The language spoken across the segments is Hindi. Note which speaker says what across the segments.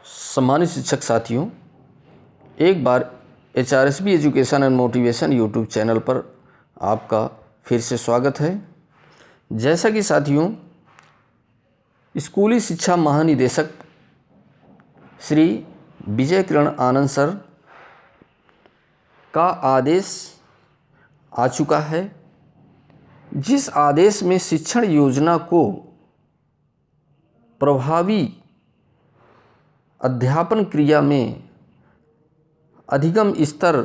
Speaker 1: सम्मानित शिक्षक साथियों, एक बार HRSB education and motivation YouTube channel पर आपका फिर से स्वागत है। जैसा कि साथियों, स्कूली शिक्षा महानिदेशक श्री विजय किरण आनंद सर का आदेश आ चुका है, जिस आदेश में शिक्षण योजना को प्रभावी अध्यापन क्रिया में अधिगम स्तर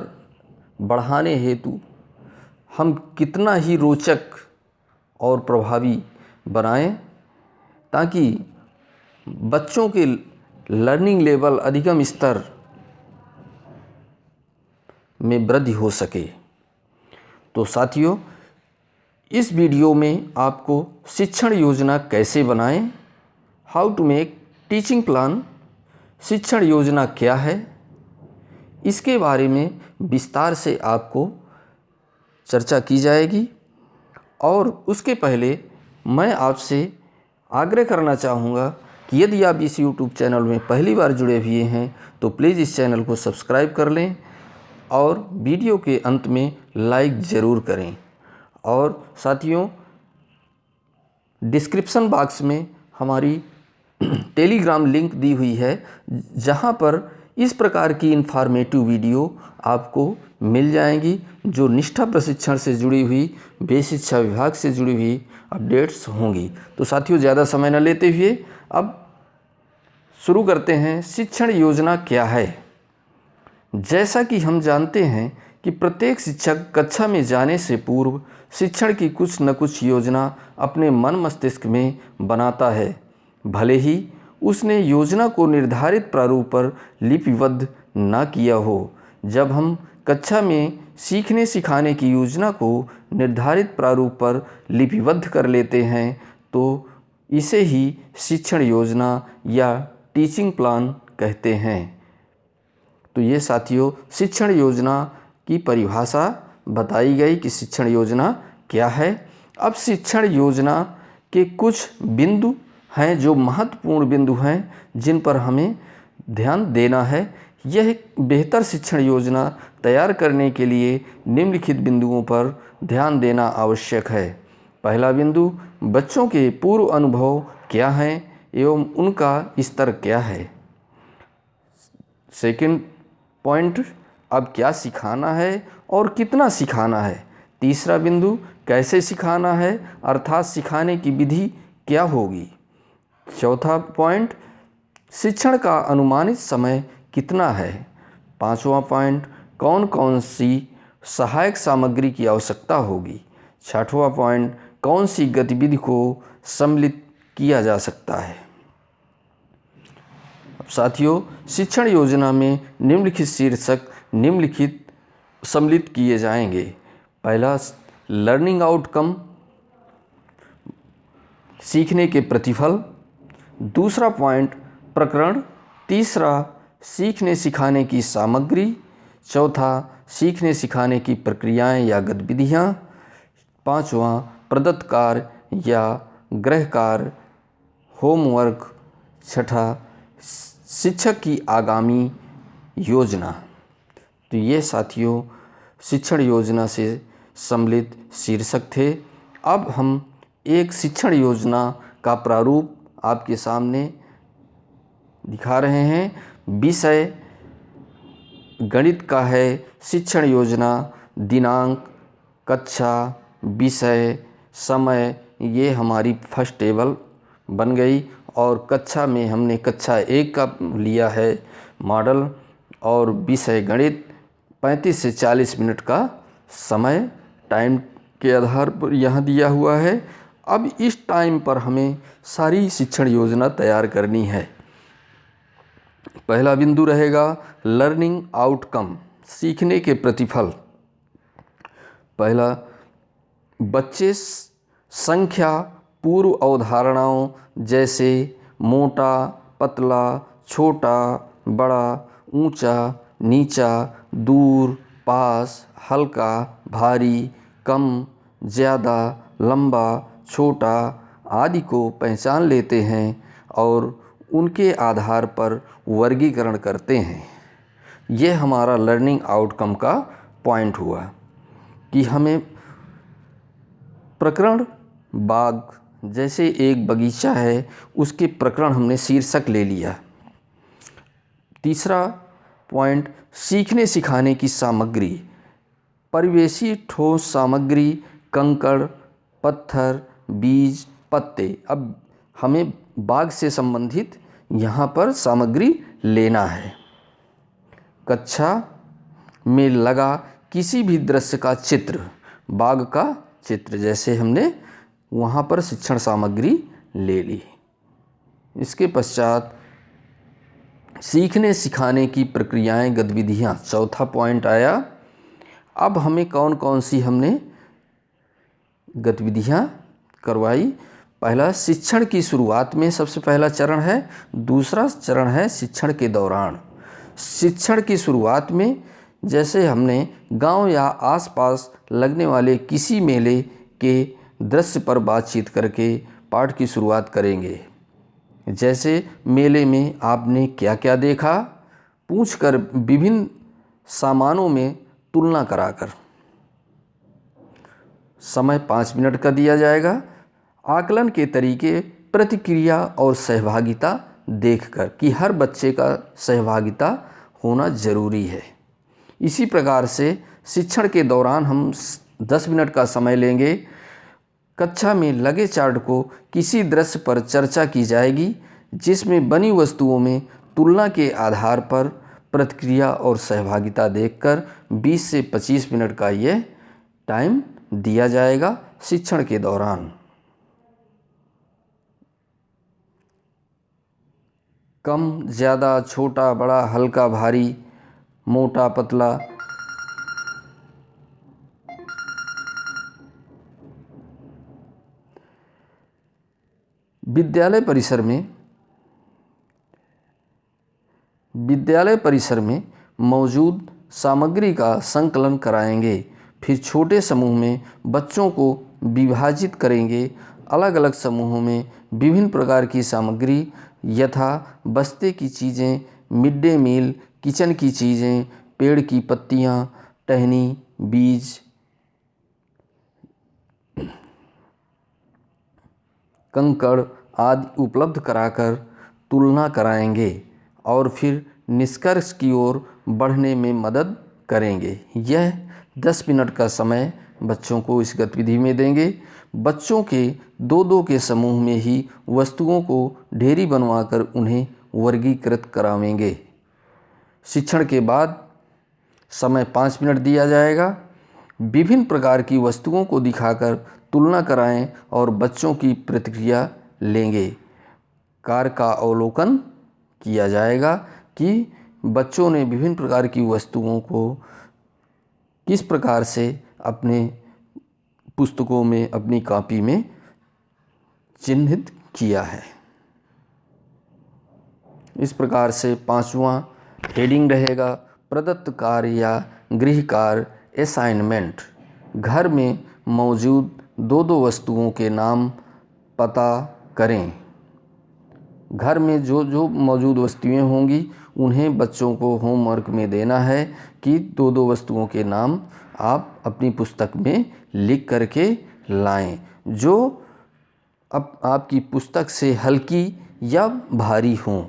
Speaker 1: बढ़ाने हेतु हम कितना ही रोचक और प्रभावी बनाएं ताकि बच्चों के लर्निंग लेवल अधिगम स्तर में वृद्धि हो सके। तो साथियों, इस वीडियो में आपको शिक्षण योजना कैसे बनाएं, how to make teaching plan, शिक्षण योजना क्या है, इसके बारे में विस्तार से आपको चर्चा की जाएगी। और उसके पहले मैं आपसे आग्रह करना चाहूँगा कि यदि आप इस YouTube चैनल में पहली बार जुड़े हुए हैं तो प्लीज़ इस चैनल को सब्सक्राइब कर लें और वीडियो के अंत में लाइक ज़रूर करें। और साथियों, डिस्क्रिप्शन बॉक्स में हमारी टेलीग्राम लिंक दी हुई है, जहां पर इस प्रकार की इन्फॉर्मेटिव वीडियो आपको मिल जाएंगी जो निष्ठा प्रशिक्षण से जुड़ी हुई, बेसिक शिक्षा विभाग से जुड़ी हुई अपडेट्स होंगी। तो साथियों, ज़्यादा समय न लेते हुए अब शुरू करते हैं। शिक्षण योजना क्या है? जैसा कि हम जानते हैं कि प्रत्येक शिक्षक कक्षा में जाने से पूर्व शिक्षण की कुछ न कुछ योजना अपने मन मस्तिष्क में बनाता है, भले ही उसने योजना को निर्धारित प्रारूप पर लिपिबद्ध न किया हो। जब हम कक्षा में सीखने सिखाने की योजना को निर्धारित प्रारूप पर लिपिबद्ध कर लेते हैं तो इसे ही शिक्षण योजना या टीचिंग प्लान कहते हैं। तो ये साथियों, शिक्षण योजना की परिभाषा बताई गई कि शिक्षण योजना क्या है। अब शिक्षण योजना के कुछ बिंदु हैं जो महत्वपूर्ण बिंदु हैं जिन पर हमें ध्यान देना है। यह बेहतर शिक्षण योजना तैयार करने के लिए निम्नलिखित बिंदुओं पर ध्यान देना आवश्यक है। पहला बिंदु, बच्चों के पूर्व अनुभव क्या हैं एवं उनका स्तर क्या है। सेकंड पॉइंट, अब क्या सिखाना है और कितना सिखाना है। तीसरा बिंदु, कैसे सिखाना है अर्थात सिखाने की विधि क्या होगी। चौथा पॉइंट, शिक्षण का अनुमानित समय कितना है। पांचवा पॉइंट, कौन कौन सी सहायक सामग्री की आवश्यकता होगी। छठवां पॉइंट, कौन सी गतिविधि को सम्मिलित किया जा सकता है। अब साथियों, शिक्षण योजना में निम्नलिखित शीर्षक निम्नलिखित सम्मिलित किए जाएंगे। पहला, लर्निंग आउटकम, सीखने के प्रतिफल। दूसरा पॉइंट, प्रकरण। तीसरा, सीखने सिखाने की सामग्री। चौथा, सीखने सिखाने की प्रक्रियाएं या गतिविधियाँ। पांचवा, प्रदत्त कार्य या गृह कार्य, होमवर्क। छठा, शिक्षक की आगामी योजना। तो ये साथियों शिक्षण योजना से सम्मिलित शीर्षक थे। अब हम एक शिक्षण योजना का प्रारूप आपके सामने दिखा रहे हैं। विषय गणित का है। शिक्षण योजना, दिनांक, कक्षा, विषय, समय, ये हमारी फर्स्ट टेबल बन गई। और कक्षा में हमने कक्षा 1 का लिया है मॉडल और विषय गणित। 35 से 40 मिनट का समय टाइम के आधार पर यहाँ दिया हुआ है। अब इस टाइम पर हमें सारी शिक्षण योजना तैयार करनी है। पहला बिंदु रहेगा लर्निंग आउटकम, सीखने के प्रतिफल। पहला, बच्चे संख्या पूर्व अवधारणाओं जैसे मोटा, पतला, छोटा, बड़ा, ऊंचा, नीचा, दूर, पास, हल्का, भारी, कम, ज़्यादा, लंबा, छोटा आदि को पहचान लेते हैं और उनके आधार पर वर्गीकरण करते हैं। यह हमारा लर्निंग आउटकम का पॉइंट हुआ कि हमें प्रकरण बाग, जैसे एक बगीचा है, उसके प्रकरण हमने शीर्षक ले लिया। तीसरा पॉइंट, सीखने सिखाने की सामग्री, परिवेशी ठोस सामग्री, कंकड़, पत्थर, बीज, पत्ते। अब हमें बाग से संबंधित यहाँ पर सामग्री लेना है। कक्षा में लगा किसी भी दृश्य का चित्र, बाग का चित्र, जैसे हमने वहाँ पर शिक्षण सामग्री ले ली। इसके पश्चात सीखने सिखाने की प्रक्रियाएं, गतिविधियाँ, चौथा पॉइंट आया। अब हमें कौन कौन सी हमने गतिविधियाँ करवाई। पहला, शिक्षण की शुरुआत में सबसे पहला चरण है। दूसरा चरण है शिक्षण के दौरान। शिक्षण की शुरुआत में जैसे हमने गांव या आसपास लगने वाले किसी मेले के दृश्य पर बातचीत करके पाठ की शुरुआत करेंगे। जैसे मेले में आपने क्या क्या देखा, पूछकर विभिन्न सामानों में तुलना कराकर। समय 5 मिनट का दिया जाएगा। आकलन के तरीके, प्रतिक्रिया और सहभागिता देखकर कि हर बच्चे का सहभागिता होना ज़रूरी है। इसी प्रकार से शिक्षण के दौरान हम 10 मिनट का समय लेंगे। कक्षा में लगे चार्ट को किसी दृश्य पर चर्चा की जाएगी, जिसमें बनी वस्तुओं में तुलना के आधार पर प्रतिक्रिया और सहभागिता देखकर 20 से 25 मिनट का यह टाइम दिया जाएगा शिक्षण के दौरान। कम, ज़्यादा, छोटा, बड़ा, हल्का, भारी, मोटा, पतला। विद्यालय परिसर में मौजूद सामग्री का संकलन कराएंगे। फिर छोटे समूह में बच्चों को विभाजित करेंगे। अलग अलग समूहों में विभिन्न प्रकार की सामग्री यथा बस्ते की चीज़ें, मिड डे मील, किचन की चीज़ें, पेड़ की पत्तियाँ, टहनी, बीज, कंकड़ आदि उपलब्ध कराकर तुलना कराएंगे और फिर निष्कर्ष की ओर बढ़ने में मदद करेंगे। यह 10 मिनट का समय बच्चों को इस गतिविधि में देंगे। बच्चों के 2-2 के समूह में ही वस्तुओं को ढेरी बनवाकर उन्हें वर्गीकृत करावेंगे। शिक्षण के बाद समय 5 मिनट दिया जाएगा। विभिन्न प्रकार की वस्तुओं को दिखाकर तुलना कराएं और बच्चों की प्रतिक्रिया लेंगे। कार्य का अवलोकन किया जाएगा कि बच्चों ने विभिन्न प्रकार की वस्तुओं को किस प्रकार से अपने पुस्तकों में, अपनी कॉपी में चिन्हित किया है। इस प्रकार से 5वां हेडिंग रहेगा, प्रदत्त कार्य या गृह कार्य असाइनमेंट। घर में मौजूद 2-2 वस्तुओं के नाम पता करें। घर में जो जो मौजूद वस्तुएं होंगी उन्हें बच्चों को होमवर्क में देना है कि 2-2 वस्तुओं के नाम आप अपनी पुस्तक में लिख करके लाएं, जो अब आपकी पुस्तक से हल्की या भारी हों।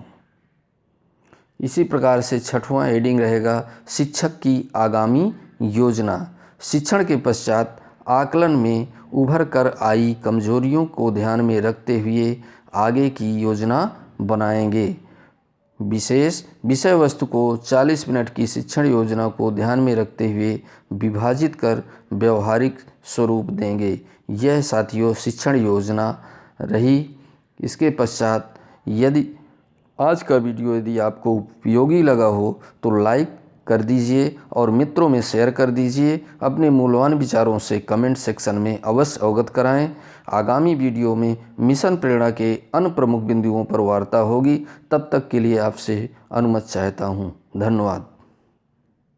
Speaker 1: इसी प्रकार से 6वां हेडिंग रहेगा, शिक्षक की आगामी योजना। शिक्षण के पश्चात आकलन में उभर कर आई कमजोरियों को ध्यान में रखते हुए आगे की योजना बनाएंगे। विशेष विषय वस्तु को 40 मिनट की शिक्षण योजना को ध्यान में रखते हुए विभाजित कर व्यवहारिक स्वरूप देंगे। यह साथियों शिक्षण योजना रही। इसके पश्चात यदि आज का वीडियो यदि आपको उपयोगी लगा हो तो लाइक कर दीजिए और मित्रों में शेयर कर दीजिए। अपने मूल्यवान विचारों से कमेंट सेक्शन में अवश्य अवगत कराएं। आगामी वीडियो में मिशन प्रेरणा के अन्य प्रमुख बिंदुओं पर वार्ता होगी। तब तक के लिए आपसे अनुमति चाहता हूं। धन्यवाद।